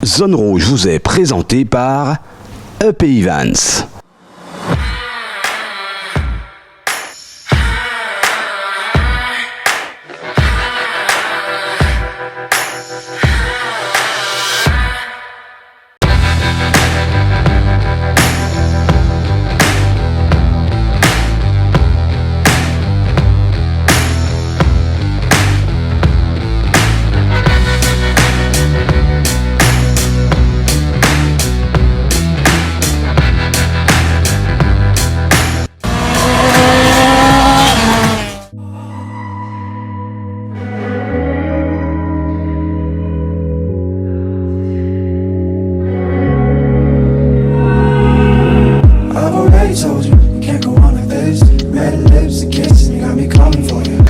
Zone Rouge vous est présenté par EP Events.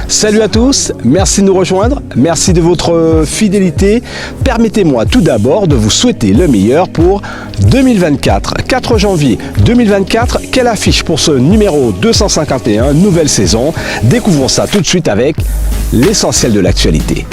Salut à tous, merci de nous rejoindre, merci de votre fidélité. Permettez-moi tout d'abord de vous souhaiter le meilleur pour 2024. 4 janvier 2024, quelle affiche pour ce numéro 251, nouvelle saison. Découvrons ça tout de suite avec l'essentiel de l'actualité.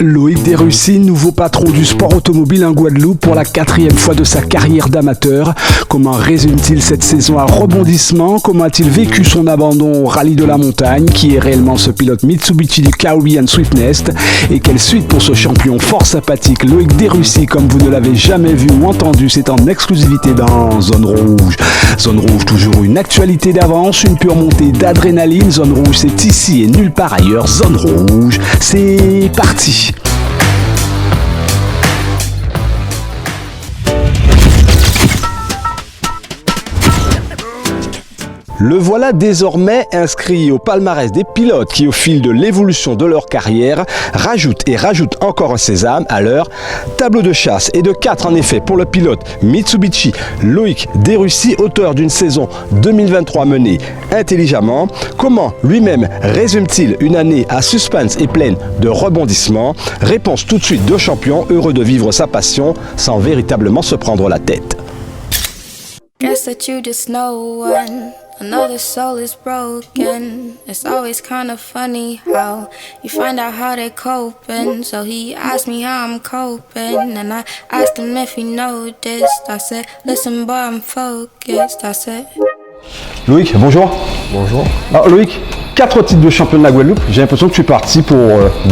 Loïc Derussy, nouveau patron du sport automobile en Guadeloupe pour la 4e fois de sa carrière d'amateur. Comment résume-t-il cette saison à rebondissement? Comment a-t-il vécu son abandon au rallye de la montagne? Qui est réellement ce pilote Mitsubishi du Caribbean Sweetness? Et quelle suite pour ce champion fort sympathique Loïc Derussy? Comme vous ne l'avez jamais vu ou entendu, c'est en exclusivité dans Zone Rouge. Zone Rouge, toujours une actualité d'avance, une pure montée d'adrénaline. Zone Rouge, c'est ici et nulle part ailleurs. Zone Rouge, c'est parti. Le voilà désormais inscrit au palmarès des pilotes qui, au fil de l'évolution de leur carrière, rajoutent encore un sésame à leur tableau de chasse. Et de 4 en effet pour le pilote Mitsubishi Loïc Derussy, auteur d'une saison 2023 menée intelligemment. Comment lui-même résume-t-il une année à suspense et pleine de rebondissements? Réponse tout de suite de champion, heureux de vivre sa passion sans véritablement se prendre la tête. Guess that you just know one. Another soul is broken. It's always kind of funny how you find out how they're coping. So he asked me how I'm coping, and I asked him if he noticed. I said, listen boy, I'm focused. I said... Loïc, bonjour. Bonjour. Alors Loïc, 4 titres de champion de la Guadeloupe. J'ai l'impression que tu es parti pour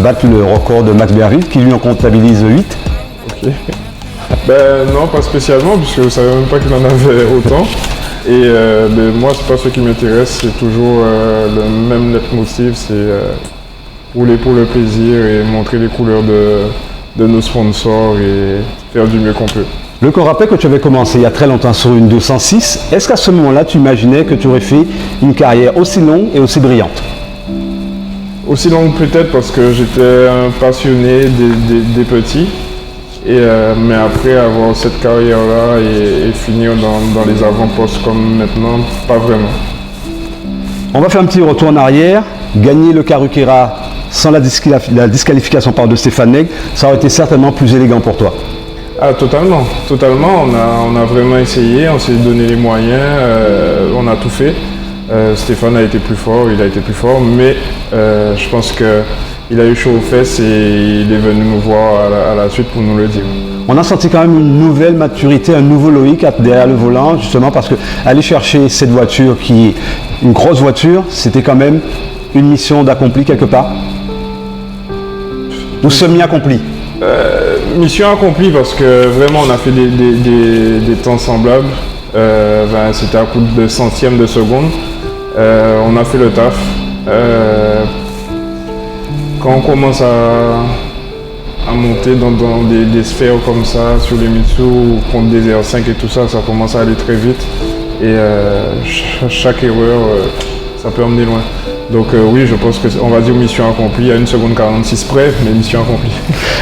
battre le record de Max Berry, qui lui en comptabilise 8. Ok. Ben non, pas spécialement, puisque je ne savais même pas qu'il en avait autant. Et moi, c'est pas ce qui m'intéresse, c'est toujours le même leitmotiv, c'est rouler pour le plaisir et montrer les couleurs de nos sponsors et faire du mieux qu'on peut. Luc, on rappelle que tu avais commencé il y a très longtemps sur une 206. Est-ce qu'à ce moment-là, tu imaginais que tu aurais fait une carrière aussi longue et aussi brillante? Aussi longue peut-être parce que j'étais un passionné des petits. Mais après avoir cette carrière-là et finir dans les avant-postes comme maintenant, pas vraiment. On va faire un petit retour en arrière. Gagner le Karukera sans la disqualification de Stéphane Nègre, ça aurait été certainement plus élégant pour toi. Ah, totalement. On a vraiment essayé, on s'est donné les moyens, on a tout fait. Stéphane a été plus fort, mais je pense qu'il a eu chaud aux fesses et il est venu nous voir à la suite pour nous le dire. On a senti quand même une nouvelle maturité, un nouveau Loïc derrière le volant, justement parce que aller chercher cette voiture qui est une grosse voiture, c'était quand même une mission d'accompli quelque part. Ou semi-accompli. Mission accomplie parce que vraiment on a fait des temps semblables. C'était à coup de centièmes de seconde. On a fait le taf. Quand on commence à monter dans des sphères comme ça, sur les Mitsu, contre des R5 et tout ça, ça commence à aller très vite. Et chaque erreur, ça peut emmener loin. Donc oui, je pense qu'on va dire mission accomplie, à 1 seconde 46 près, mais mission accomplie.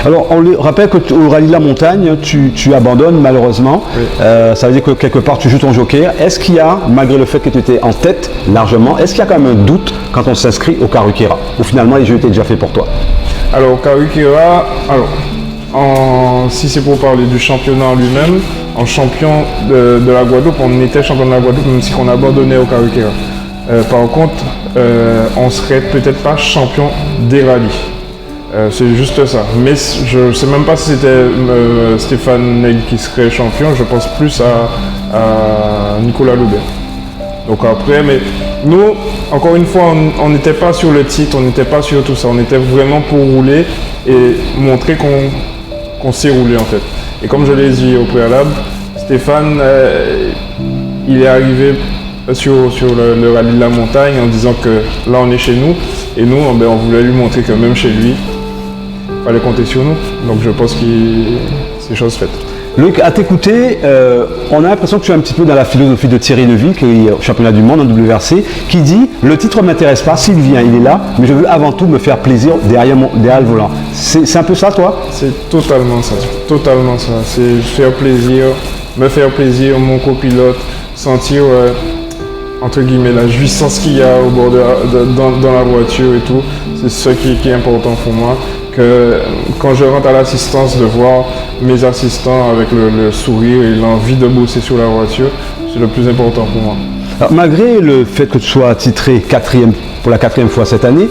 Alors on le rappelle qu'au rallye de la montagne, tu abandonnes malheureusement. Oui. Ça veut dire que quelque part tu joues ton joker. Est-ce qu'il y a, malgré le fait que tu étais en tête largement, est-ce qu'il y a quand même un doute quand on s'inscrit au Karukera, ou finalement les jeux étaient déjà faits pour toi? Alors Karukera, si c'est pour parler du championnat lui-même, en champion de la Guadeloupe, on était champion de la Guadeloupe même si on abandonnait au Karukera. Par contre, on serait peut-être pas champion des rallyes. C'est juste ça. Mais je ne sais même pas si c'était Stéphane Nègre qui serait champion. Je pense plus à Nicolas Loubet. Donc après, mais nous, encore une fois, on n'était pas sur le titre, on n'était pas sur tout ça. On était vraiment pour rouler et montrer qu'on sait rouler en fait. Et comme je l'ai dit au préalable, Stéphane, il est arrivé sur le rallye de la montagne en disant que là on est chez nous. Et nous, on voulait lui montrer que même chez lui, il fallait compter sur nous. Donc je pense que c'est chose faite. Loïc, à t'écouter, on a l'impression que tu es un petit peu dans la philosophie de Thierry Neuville, qui est au championnat du monde en WRC, qui dit « Le titre ne m'intéresse pas, s'il vient, il est là, mais je veux avant tout me faire plaisir derrière le volant ». C'est un peu ça, toi? C'est totalement ça, totalement ça. C'est faire plaisir, me faire plaisir, mon copilote, sentir, entre guillemets, la jouissance qu'il y a au bord dans la voiture et tout. C'est ce qui est important pour moi. Que quand je rentre à l'assistance, de voir mes assistants avec le sourire et l'envie de bosser sur la voiture, c'est le plus important pour moi. Alors, malgré le fait que tu sois titré pour la 4e fois cette année,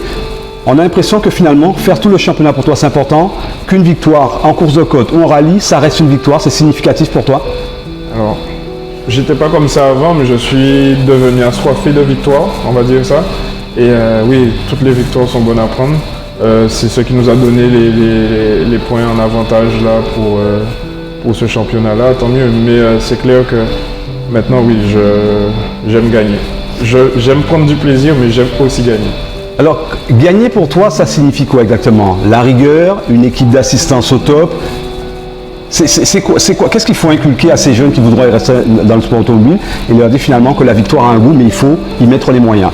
on a l'impression que finalement, faire tout le championnat pour toi c'est important, qu'une victoire en course de côte ou en rallye, ça reste une victoire, c'est significatif pour toi? Alors, j'étais pas comme ça avant, mais je suis devenu assoiffé de victoires, on va dire ça. Et oui, toutes les victoires sont bonnes à prendre. C'est ce qui nous a donné les points en avantage là pour ce championnat-là, tant mieux. Mais c'est clair que maintenant, oui, j'aime gagner. J'aime prendre du plaisir, mais j'aime aussi gagner. Alors, gagner pour toi, ça signifie quoi exactement? La rigueur, une équipe d'assistance au top? C'est quoi? Qu'est-ce qu'il faut inculquer à ces jeunes qui voudraient rester dans le sport automobile et leur dire finalement que la victoire a un goût, mais il faut y mettre les moyens?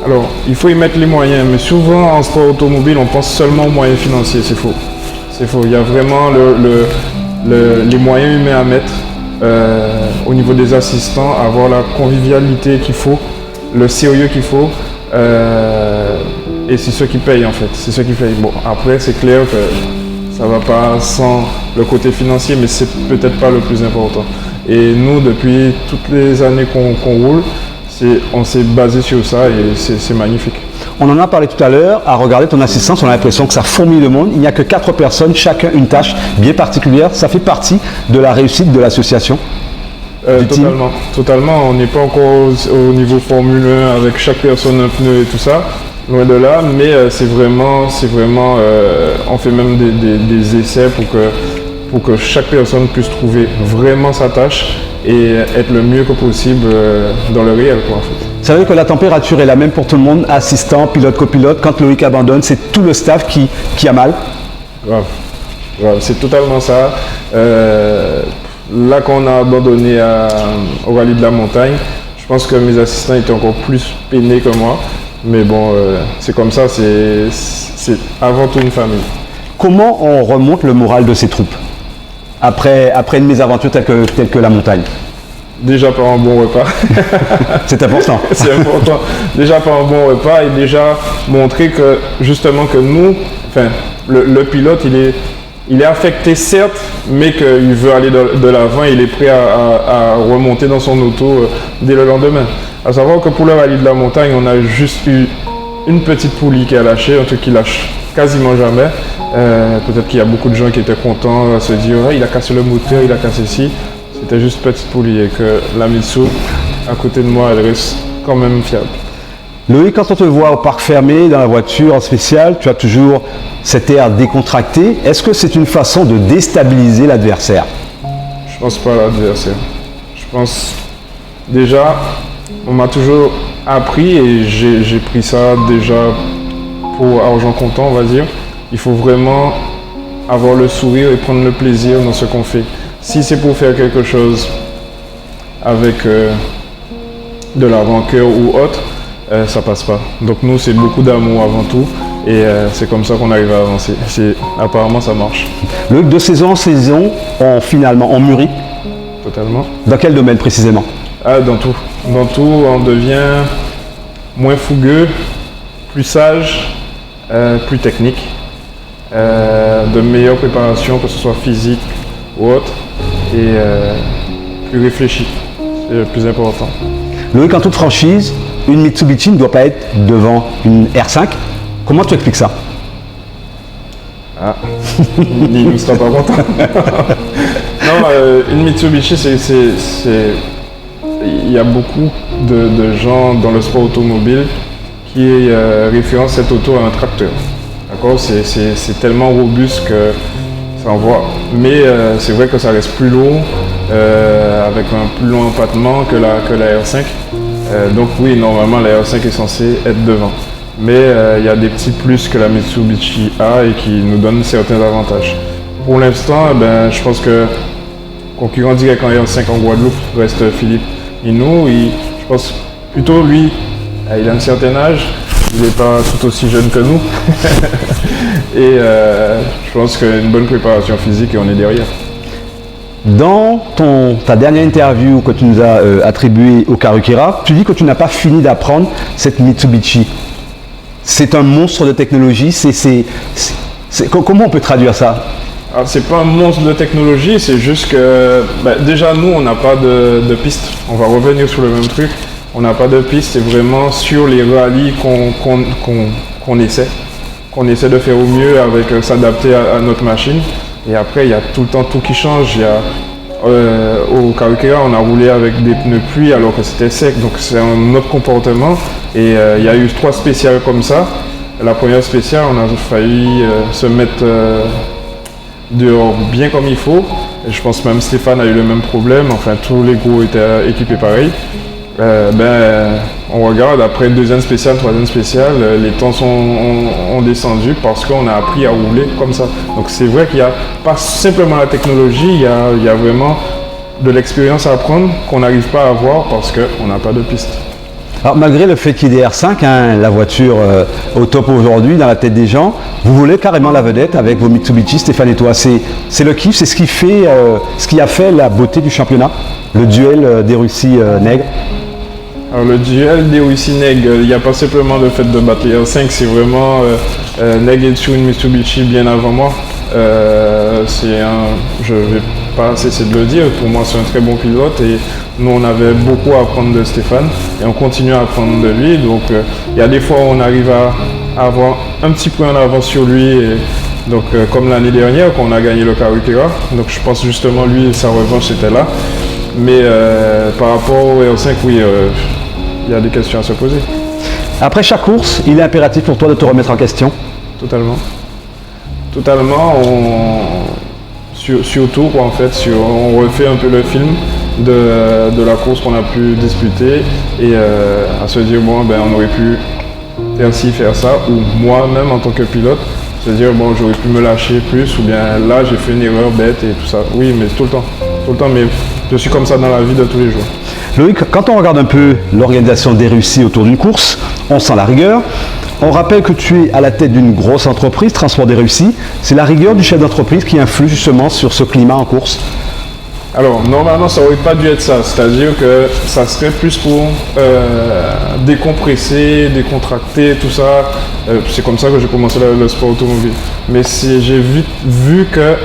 Alors, il faut y mettre les moyens, mais souvent en sport automobile, on pense seulement aux moyens financiers, c'est faux. C'est faux. Il y a vraiment les moyens humains à mettre au niveau des assistants, avoir la convivialité qu'il faut, le sérieux qu'il faut, et c'est ce qui paye en fait. C'est ce qui paye. Bon, après, c'est clair que ça ne va pas sans le côté financier, mais c'est peut-être pas le plus important. Et nous, depuis toutes les années qu'on roule, on s'est basé sur ça et c'est magnifique. On en a parlé tout à l'heure, à regarder ton assistance, on a l'impression que ça fourmille de monde. Il n'y a que 4 personnes, chacun une tâche bien particulière. Ça fait partie de la réussite de l'association? Totalement. On n'est pas encore au niveau Formule 1 avec chaque personne un pneu et tout ça, loin de là, mais c'est vraiment on fait même des essais pour que chaque personne puisse trouver vraiment sa tâche et être le mieux que possible dans le réel, quoi, en fait. Ça veut dire que la température est la même pour tout le monde, assistant, pilote, copilote. Quand Loïc abandonne, c'est tout le staff qui a mal? Grave, c'est totalement ça. Là, quand on a abandonné au rallye de la montagne, je pense que mes assistants étaient encore plus peinés que moi. Mais bon, c'est comme ça, c'est avant tout une famille. Comment on remonte le moral de ces troupes après une mésaventure telle que la montagne? Déjà par un bon repas. C'est important. C'est important. Déjà par un bon repas et déjà montrer que justement que nous, enfin, le pilote, il est affecté certes, mais qu'il veut aller de l'avant, il est prêt à remonter dans son auto dès le lendemain. À savoir que pour le rallye de la montagne, on a juste eu une petite poulie qui a lâché, un truc qui lâche quasiment jamais. Peut-être qu'il y a beaucoup de gens qui étaient contents à se dire il a cassé le moteur, il a cassé ci. C'était juste petite poulie et que la Mitsu, à côté de moi, elle reste quand même fiable. Loïc, quand on te voit au parc fermé, dans la voiture en spécial, tu as toujours cet air décontracté. Est-ce que c'est une façon de déstabiliser l'adversaire? Je pense pas à l'adversaire. Je pense déjà, on m'a toujours appris et j'ai pris ça déjà pour argent comptant, on va dire. Il faut vraiment avoir le sourire et prendre le plaisir dans ce qu'on fait. Si c'est pour faire quelque chose avec de la rancœur ou autre, ça passe pas. Donc nous, c'est beaucoup d'amour avant tout et c'est comme ça qu'on arrive à avancer. Apparemment, ça marche. Loïc, de saison en saison, on mûrit? Totalement. Dans quel domaine précisément? Dans tout. Dans tout, on devient moins fougueux, plus sage, plus technique, de meilleure préparation, que ce soit physique ou autre, et plus réfléchi. C'est le plus important. Loïc, en toute franchise, une Mitsubishi ne doit pas être devant une R5. Comment tu expliques ça? Ah, il ne sera pas content. Non, une Mitsubishi, il y a beaucoup de gens dans le sport automobile qui référencent cette auto à un tracteur. D'accord, c'est tellement robuste que ça envoie. Mais c'est vrai que ça reste plus lourd, avec un plus long empattement que la R5. Donc oui, normalement la R5 est censée être devant. Mais il y a des petits plus que la Mitsubishi a et qui nous donnent certains avantages. Pour l'instant, je pense que concurrent direct en R5 en Guadeloupe reste Philippe Hinault. Je pense plutôt lui, il a un certain âge, il n'est pas tout aussi jeune que nous. Et je pense qu'une bonne préparation physique et on est derrière. Dans ta dernière interview que tu nous as attribuée au Karukera, tu dis que tu n'as pas fini d'apprendre cette Mitsubishi. C'est un monstre de technologie. Comment on peut traduire ça? Alors, c'est pas un monstre de technologie, c'est juste que déjà nous on n'a pas de piste. On va revenir sur le même truc. On n'a pas de piste, c'est vraiment sur les rallyes qu'on essaie de faire au mieux avec s'adapter à notre machine. Et après il y a tout le temps tout qui change. Au Karukera, on a roulé avec des pneus pluie alors que c'était sec, donc c'est un autre comportement. Et il y a eu 3 spéciales comme ça. La première spéciale, on a failli se mettre dehors bien comme il faut. Et je pense même Stéphane a eu le même problème. Enfin, tous les gros étaient équipés pareil. On regarde après deuxième spéciale, troisième spéciale, les temps ont descendu parce qu'on a appris à rouler comme ça. Donc c'est vrai qu'il n'y a pas simplement la technologie, il y a vraiment de l'expérience à apprendre qu'on n'arrive pas à avoir parce qu'on n'a pas de piste. Alors malgré le fait qu'il y ait R5, la voiture au top aujourd'hui dans la tête des gens, vous voulez carrément la vedette avec vos Mitsubishi, Stéphane et toi. C'est le kiff, c'est ce qui a fait la beauté du championnat, le duel des Russie nègres. Alors le duel des Russie nègres, il n'y a pas simplement le fait de battre les R5, c'est vraiment Neg est sur une Mitsubishi bien avant moi. Je vais pas cesser de le dire, pour moi c'est un très bon pilote et nous on avait beaucoup à apprendre de Stéphane et on continue à apprendre de lui. Donc il y a des fois où on arrive à avoir un petit peu en avance sur lui. Et, donc comme l'année dernière quand on a gagné le Karukera, donc je pense justement lui sa revanche était là. Mais par rapport au R5, oui, il y a des questions à se poser. Après chaque course, il est impératif pour toi de te remettre en question? Totalement. Surtout en fait, on refait un peu le film de la course qu'on a pu disputer et à se dire bon on aurait pu faire ci, faire ça, ou moi-même en tant que pilote, se dire bon j'aurais pu me lâcher plus, ou bien là j'ai fait une erreur bête et tout ça. Oui, mais tout le temps, mais je suis comme ça dans la vie de tous les jours. Loïc, quand on regarde un peu l'organisation des Russie autour d'une course, on sent la rigueur. On rappelle que tu es à la tête d'une grosse entreprise, Transport des Russie. C'est la rigueur du chef d'entreprise qui influe justement sur ce climat en course? Alors, normalement, ça aurait pas dû être ça. C'est-à-dire que ça serait plus pour décompresser, décontracter, tout ça. C'est comme ça que j'ai commencé le sport automobile. Mais j'ai vite vu que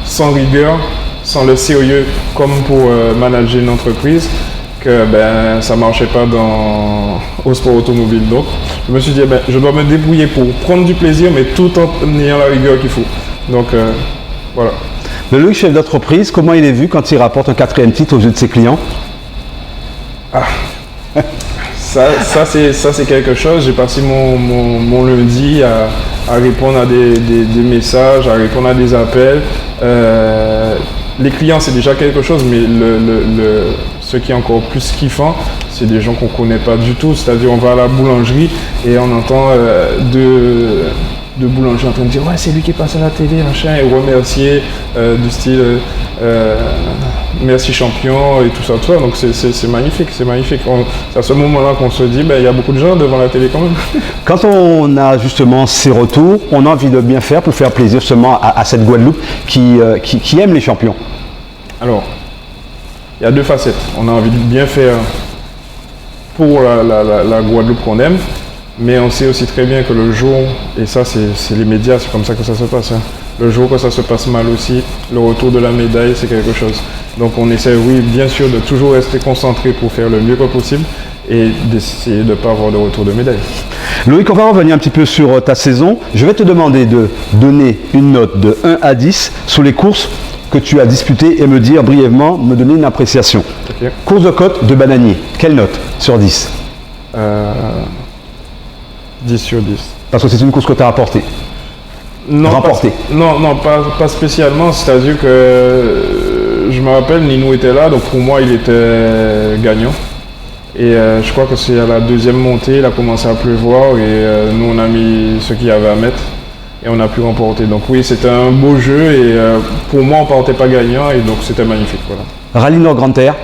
sans rigueur, sans le sérieux, comme pour manager une entreprise, que ça marchait pas au sport automobile. Donc, je me suis dit, je dois me débrouiller pour prendre du plaisir, mais tout en ayant la rigueur qu'il faut. Donc, voilà. Le Loïc, chef d'entreprise, comment il est vu quand il rapporte un 4e titre aux yeux de ses clients? Ça c'est quelque chose. J'ai passé mon lundi à répondre à des messages, à répondre à des appels. Les clients, c'est déjà quelque chose, mais ce qui est encore plus kiffant, c'est des gens qu'on ne connaît pas du tout. C'est-à-dire, on va à la boulangerie et on entend deux boulangers en train de dire « Ouais, c'est lui qui est passé à la télé, machin », et remercier du style « Merci champion » et tout ça. Donc, c'est magnifique, c'est magnifique. C'est à ce moment-là qu'on se dit « Il y a beaucoup de gens devant la télé quand même ». Quand on a justement ces retours, on a envie de bien faire pour faire plaisir justement à cette Guadeloupe qui aime les champions. Alors, il y a deux facettes. On a envie de bien faire pour la Guadeloupe qu'on aime, mais on sait aussi très bien que le jour, et ça c'est les médias, c'est comme ça que ça se passe, le jour que ça se passe mal aussi, le retour de la médaille c'est quelque chose. Donc on essaie, oui, bien sûr, de toujours rester concentré pour faire le mieux que possible, et d'essayer de ne pas avoir de retour de médaille. Loïc, on va revenir un petit peu sur ta saison. Je vais te demander de donner une note de 1 à 10 sur les courses que tu as disputées et me dire brièvement, me donner une appréciation. Okay. Course de côte de Bananier, quelle note sur 10 10 sur 10. Parce que c'est une course que tu as remportée. Non, pas spécialement. C'est-à-dire que je me rappelle, Nino était là, donc pour moi, il était gagnant. Et je crois que c'est à la deuxième montée, il a commencé à pleuvoir et nous, on a mis ce qu'il y avait à mettre et on a pu remporter. Donc oui, c'était un beau jeu et pour moi, on ne partait pas gagnant et donc c'était magnifique. Voilà. Rallye Nord Grande Terre.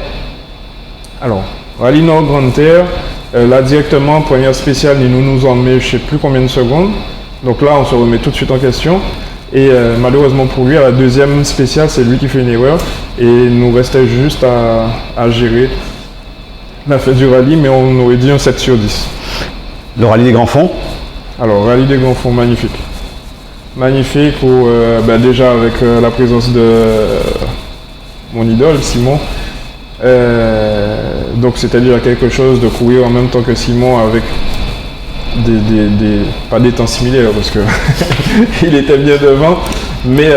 Alors, Rallye Nord Grande Terre, là directement, première spéciale, Nino nous en met je ne sais plus combien de secondes. Donc là, on se remet tout de suite en question. Et malheureusement pour lui, à la deuxième spéciale, c'est lui qui fait une erreur. Et il nous restait juste à gérer la fin du rallye, mais on aurait dit un 7 sur 10. Le rallye des Grands Fonds. Alors, rallye des Grands Fonds, magnifique. Magnifique, pour, déjà avec la présence de mon idole, Simon. Donc, c'était déjà quelque chose de courir en même temps que Simon avec pas des temps similaires parce que il était bien devant, mais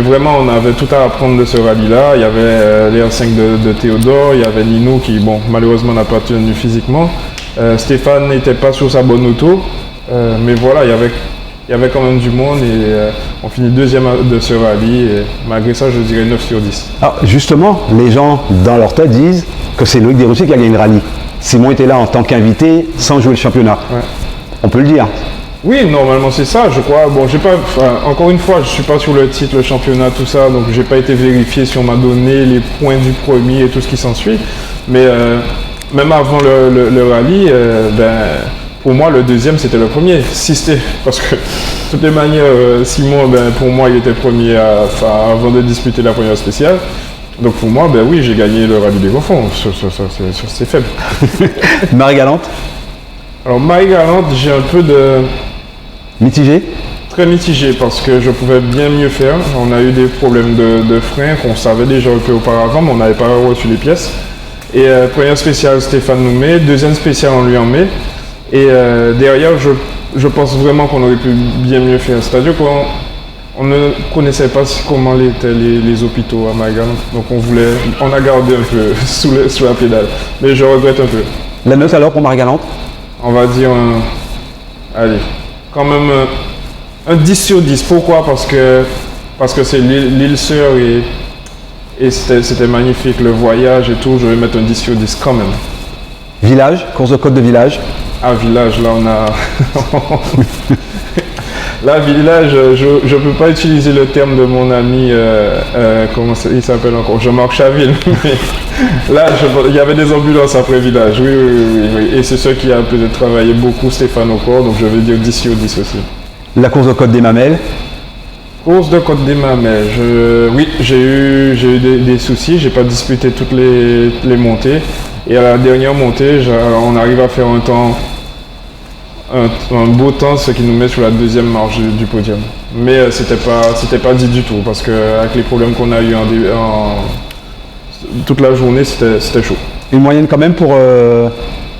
vraiment on avait tout à apprendre de ce rallye-là. Il y avait les R5 de Théodore, il y avait Nino qui, bon, malheureusement n'a pas tenu physiquement. Stéphane n'était pas sur sa bonne auto, mais voilà, il y avait quand même du monde et on finit deuxième de ce rallye et malgré ça je dirais 9 sur 10. Alors justement, les gens dans leur tête disent que c'est Loïc Desrussiers qui a gagné le rallye. Simon était là en tant qu'invité sans jouer le championnat. Ouais. On peut le dire. Oui, normalement c'est ça, je crois. Bon, j'ai pas, encore une fois, je suis pas sur le titre, le championnat, tout ça, donc j'ai pas été vérifié si on m'a donné les points du premier et tout ce qui s'ensuit. Mais même avant le rallye, pour moi le deuxième c'était le premier. Si c'était, parce que de toutes les manières, Simon, pour moi il était premier avant de disputer la première spéciale. Donc pour moi, oui, j'ai gagné le rallye des Grands Fonds, c'est faible. Marie-Galante. Alors Marie-Galante, j'ai un peu de... Mitigé? Très mitigé parce que je pouvais bien mieux faire. On a eu des problèmes de frein qu'on savait déjà un peu auparavant, mais on n'avait pas reçu les pièces. Et première spéciale, Stéphane nous met. Deuxième spéciale, on lui en met. Et derrière, je pense vraiment qu'on aurait pu bien mieux faire. C'est-à-dire qu'on ne connaissait pas comment étaient les hôpitaux à Marie-Galante. Donc on a gardé un peu sous la pédale. Mais je regrette un peu. La note alors pour Marie-Galante? On va dire allez, quand même un 10 sur 10. Pourquoi? Parce que c'est l'île Sœur et c'était magnifique, le voyage et tout. Je vais mettre un 10 sur 10 quand même. Village, course de côte de village. Ah, village, là on a... Là, village, je ne peux pas utiliser le terme de mon ami, comment il s'appelle encore, Jean-Marc Chaville. Mais là, il y avait des ambulances après village, oui. Et c'est ceux qui a peut-être travaillé beaucoup, Stéphane Ocor, donc je vais dire 10 sur 10 aussi. La course de côte des Mamelles. Course de côte des Mamelles, oui, j'ai eu des soucis, j'ai pas disputé toutes les montées. Et à la dernière montée, on arrive à faire un temps... Un beau temps, ce qui nous met sur la deuxième marche du podium. Mais c'était pas dit du tout, parce qu'avec les problèmes qu'on a eu toute la journée, c'était chaud. Une moyenne quand même pour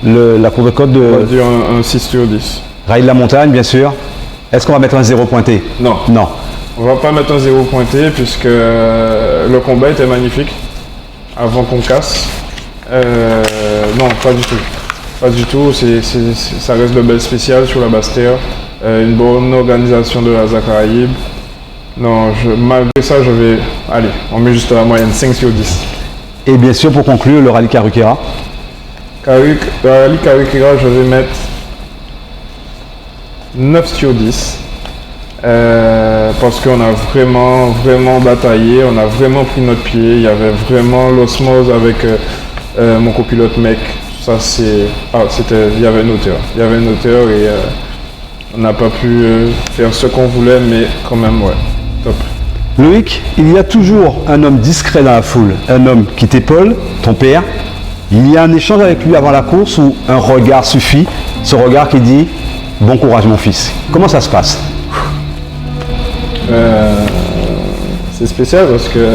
la course de côte de... On va dire un 6 sur 10. Rail de la montagne, bien sûr. Est-ce qu'on va mettre un 0 pointé? Non. Non. On va pas mettre un 0 pointé, puisque le combat était magnifique, avant qu'on casse. Non, pas du tout. Pas du tout, ça reste de belles spéciales sur la Basse-Terre, une bonne organisation de la Caraïbe. Non, malgré ça, allez, on met juste la moyenne, 5 sur 10. Et bien sûr, pour conclure, le rallye Karuquera. Le rallye Karuquera, je vais mettre 9 sur 10. Parce qu'on a vraiment bataillé, on a vraiment pris notre pied, il y avait vraiment l'osmose avec mon copilote mec. Ça, il y avait une hauteur et on n'a pas pu faire ce qu'on voulait, mais quand même, ouais, top. Loïc, il y a toujours un homme discret dans la foule, un homme qui t'épaule, ton père. Il y a un échange avec lui avant la course où un regard suffit, ce regard qui dit « Bon courage mon fils ». Comment ça se passe? C'est spécial parce que...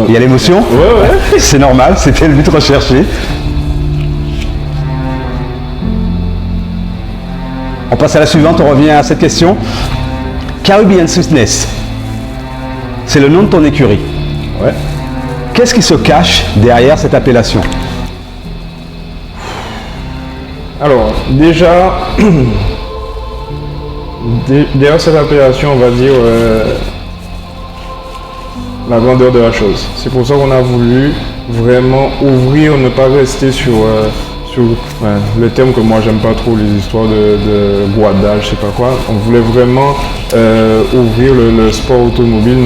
Il y a l'émotion? Ouais. C'est normal, c'était le but recherché. On passe à la suivante, on revient à cette question. Caribbean Sweetness, c'est le nom de ton écurie. Ouais. Qu'est-ce qui se cache derrière cette appellation? Alors, déjà, derrière cette appellation, on va dire la grandeur de la chose. C'est pour ça qu'on a voulu vraiment ouvrir, ne pas rester sur le terme que moi j'aime pas trop, les histoires de boîte, je sais pas quoi. On voulait vraiment ouvrir le sport automobile,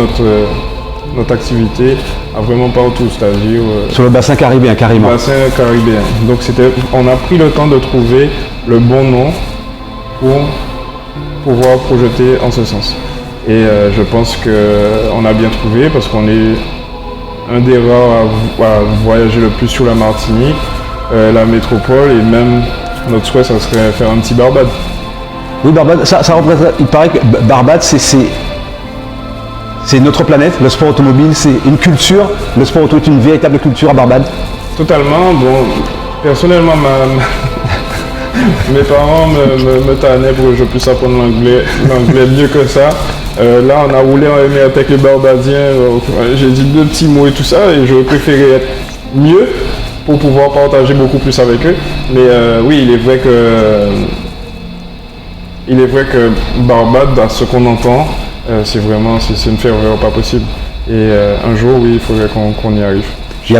notre activité à vraiment partout, c'est-à-dire sur le bassin caribéen carrément. Bassin caribéen. Donc on a pris le temps de trouver le bon nom pour pouvoir projeter en ce sens. Et je pense qu'on a bien trouvé parce qu'on est un des rares à voyager le plus sur la Martinique, la métropole, et même notre souhait, ça serait faire un petit Barbade. Oui, Barbade, ça représente, il paraît que Barbade, c'est notre planète. Le sport automobile, c'est une culture. Le sport auto est une véritable culture à Barbade. Totalement. Bon, personnellement, mes parents me tannaient pour que je puisse apprendre l'anglais mieux que ça. Là, on a roulé en MR avec les Barbadiens. J'ai dit 2 petits mots et tout ça, et je préférais être mieux pour pouvoir partager beaucoup plus avec eux. Mais oui, il est vrai que Barbade, à ce qu'on entend, c'est une ferveur pas possible. Et un jour, oui, il faudrait qu'on y arrive. Il y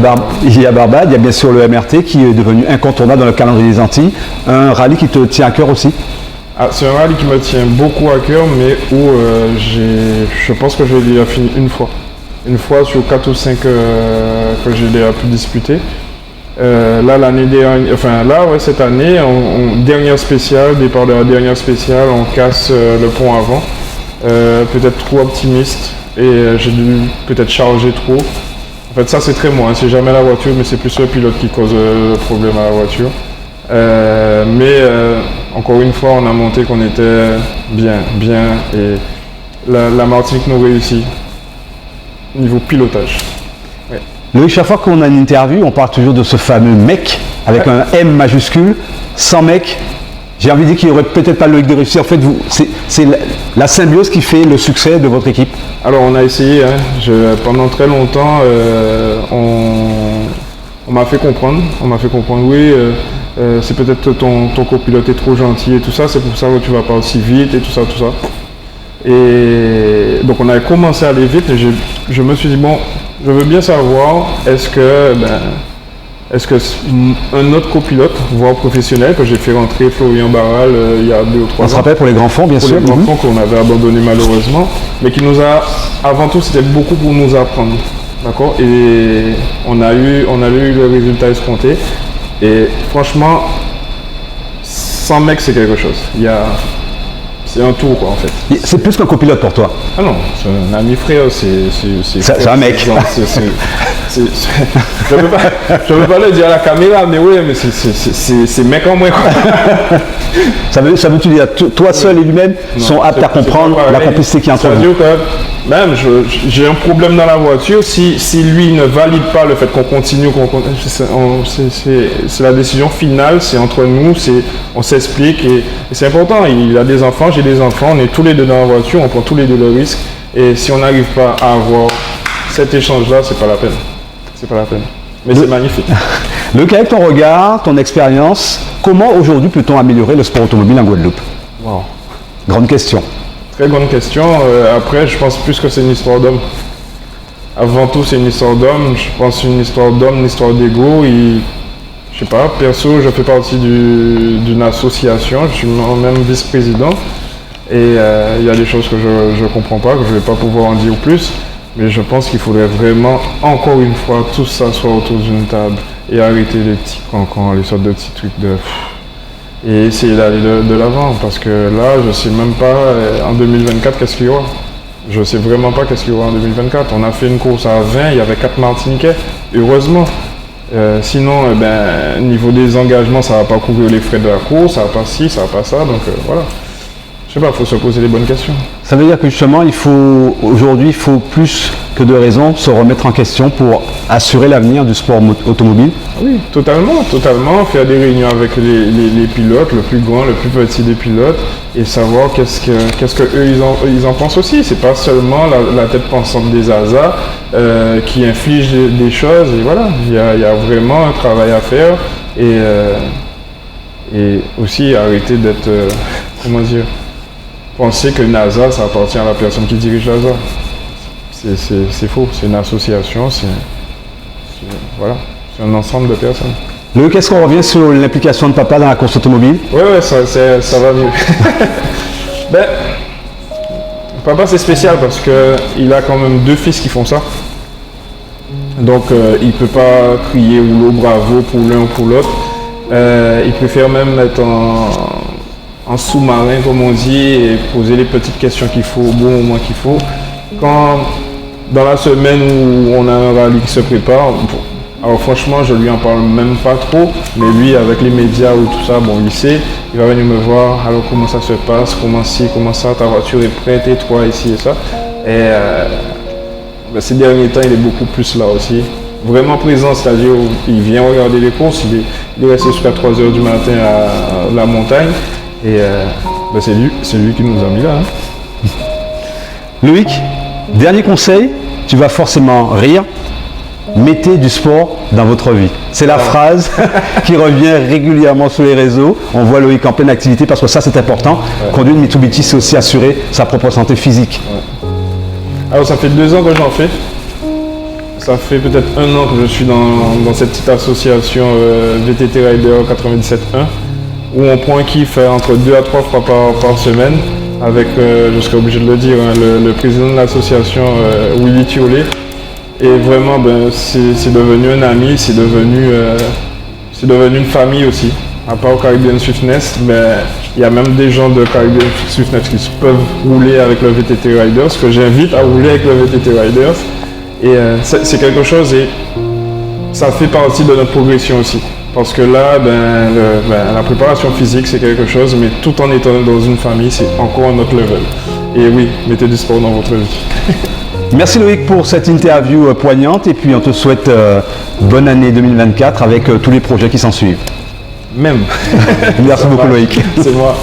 a Barbade, il y a bien sûr le MRT qui est devenu incontournable dans le calendrier des Antilles. Un rallye qui te tient à cœur aussi? C'est un rallye qui me tient beaucoup à cœur, mais où je pense que je l'ai déjà fini une fois. Une fois sur 4 ou 5 que j'ai déjà pu disputer. Là, l'année dernière, cette année, dernière spéciale, départ de la dernière spéciale, on casse le pont avant. Peut-être trop optimiste et j'ai dû peut-être charger trop. En fait, ça c'est très moi, hein. C'est jamais la voiture, mais c'est plus le pilote qui cause le problème à la voiture. Encore une fois, on a monté qu'on était bien, et la Martinique nous réussit niveau pilotage. Ouais. Loïc, chaque fois qu'on a une interview, on parle toujours de ce fameux mec avec un M majuscule. Sans mec, j'ai envie de dire qu'il n'y aurait peut-être pas Loïc Desrussiers. En fait, c'est la symbiose qui fait le succès de votre équipe. Alors, on a essayé. Hein. Pendant très longtemps, on m'a fait comprendre. Oui, c'est peut-être ton copilote est trop gentil et tout ça. C'est pour ça que tu vas pas aussi vite et tout ça. Et donc, on avait commencé à aller vite. Et je me suis dit, bon, je veux bien savoir, est-ce que un autre copilote, voire professionnel, que j'ai fait rentrer Florian Barral il y a 2 ou 3 ans. On se rappelle pour les grands fonds, bien sûr. Pour les grands fonds qu'on avait abandonnés malheureusement, mais qui nous a, avant tout, c'était beaucoup pour nous apprendre. D'accord? Et on a eu le résultat escompté. Et franchement, 100 mecs, c'est quelque chose. C'est un tour, quoi, en fait. C'est plus qu'un copilote pour toi. Ah non, c'est un ami frère, c'est un mec. Je veux pas le dire à la caméra, mais oui, mais c'est mec en moins, quoi. Ça veut dire, toi seul et lui-même sont aptes à comprendre la complicité qui est entre vous. C'est-à-dire que même j'ai un problème dans la voiture, si lui ne valide pas le fait qu'on continue, c'est la décision finale, c'est entre nous, on s'explique et c'est important. Il a des enfants, j'ai des enfants, on est tous les deux dans la voiture, on prend tous les deux le risque, et si on n'arrive pas à avoir cet échange-là, c'est pas la peine. Mais c'est magnifique. Luc, avec ton regard, ton expérience, comment aujourd'hui peut-on améliorer le sport automobile en Guadeloupe? Wow. Grande question. Très grande question. Après, je pense plus que c'est une histoire d'homme. Avant tout, c'est une histoire d'homme. Je pense une histoire d'homme, une histoire d'ego. Je sais pas, perso, je fais partie d'une association. Je suis même vice-président. Et il y a des choses que je comprends pas, que je vais pas pouvoir en dire plus. Mais je pense qu'il faudrait vraiment, encore une fois, tous s'asseoir autour d'une table et arrêter les petits cancans, les sortes de petits trucs et essayer d'aller de l'avant. Parce que là, je sais même pas, en 2024, qu'est-ce qu'il y aura. Je sais vraiment pas qu'est-ce qu'il y aura en 2024. On a fait une course à 20, il y avait 4 Martiniquais, heureusement. Sinon, niveau des engagements, ça va pas couvrir les frais de la course, ça va pas ci, ça va pas ça. Donc voilà. Je sais pas, il faut se poser les bonnes questions. Ça veut dire que justement, aujourd'hui, il faut plus que de raison se remettre en question pour assurer l'avenir du sport automobile. Oui, totalement. Faire des réunions avec les pilotes, le plus grand, le plus petit des pilotes, et savoir qu'est-ce que eux ils en pensent aussi. C'est pas seulement la tête pensante des ASA qui inflige des choses. Et voilà, il y a vraiment un travail à faire et aussi arrêter d'être penser que NASA, ça appartient à la personne qui dirige NASA. C'est faux, c'est une association, c'est un ensemble de personnes. Loïc, est-ce qu'on revient sur l'implication de papa dans la course automobile? Ouais, ça va mieux. Ben, papa c'est spécial parce qu'il a quand même 2 fils qui font ça. Donc il ne peut pas crier rouleau bravo pour l'un ou pour l'autre. Il préfère même être en sous-marin, comme on dit, et poser les petites questions qu'il faut au bon moment qu'il faut. Quand, dans la semaine où on a un rallye qui se prépare, alors franchement, je lui en parle même pas trop, mais lui, avec les médias ou tout ça, bon, il sait, il va venir me voir, alors comment ça se passe, comment ci, comment ça, ta voiture est prête, et toi, ici et ça. Et ces derniers temps, il est beaucoup plus là aussi. Vraiment présent, c'est-à-dire il vient regarder les courses, il est resté jusqu'à 3h du matin à la montagne. Et c'est lui qui nous a mis là. Hein. Loïc, dernier conseil, tu vas forcément rire. Mettez du sport dans votre vie. C'est la phrase qui revient régulièrement sur les réseaux. On voit Loïc en pleine activité parce que ça c'est important. Ouais. Conduire une Mitsubishi, c'est aussi assurer sa propre santé physique. Ouais. Alors ça fait 2 ans que j'en fais. Ça fait peut-être 1 an que je suis dans cette petite association VTT Rider 97.1 où on prend un kiff entre 2 à 3 fois par semaine avec, je serais obligé de le dire, hein, le président de l'association Willy Thiollet. Et vraiment, c'est devenu un ami, c'est devenu une famille aussi. À part au Caribbean Swiftness, il y a même des gens de Caribbean Swiftness qui peuvent rouler avec le VTT Riders, que j'invite à rouler avec le VTT Riders. Et c'est quelque chose et ça fait partie de notre progression aussi. Parce que là, la préparation physique, c'est quelque chose, mais tout en étant dans une famille, c'est encore un autre level. Et oui, mettez du sport dans votre vie. Merci Loïc pour cette interview poignante et puis on te souhaite bonne année 2024 avec tous les projets qui s'en suivent. Même. Merci beaucoup Loïc. C'est moi.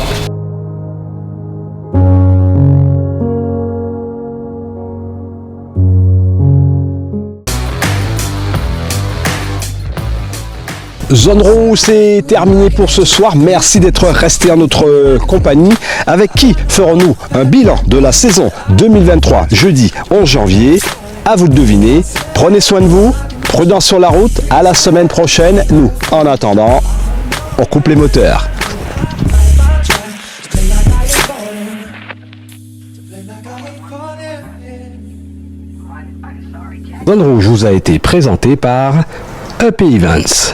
Zone Rouge, c'est terminé pour ce soir. Merci d'être resté en notre compagnie. Avec qui ferons-nous un bilan de la saison 2023 jeudi 11 janvier? À vous de deviner. Prenez soin de vous. Prudence sur la route. À la semaine prochaine. Nous, en attendant, on coupe les moteurs. Zone Rouge vous a été présenté par EP Events.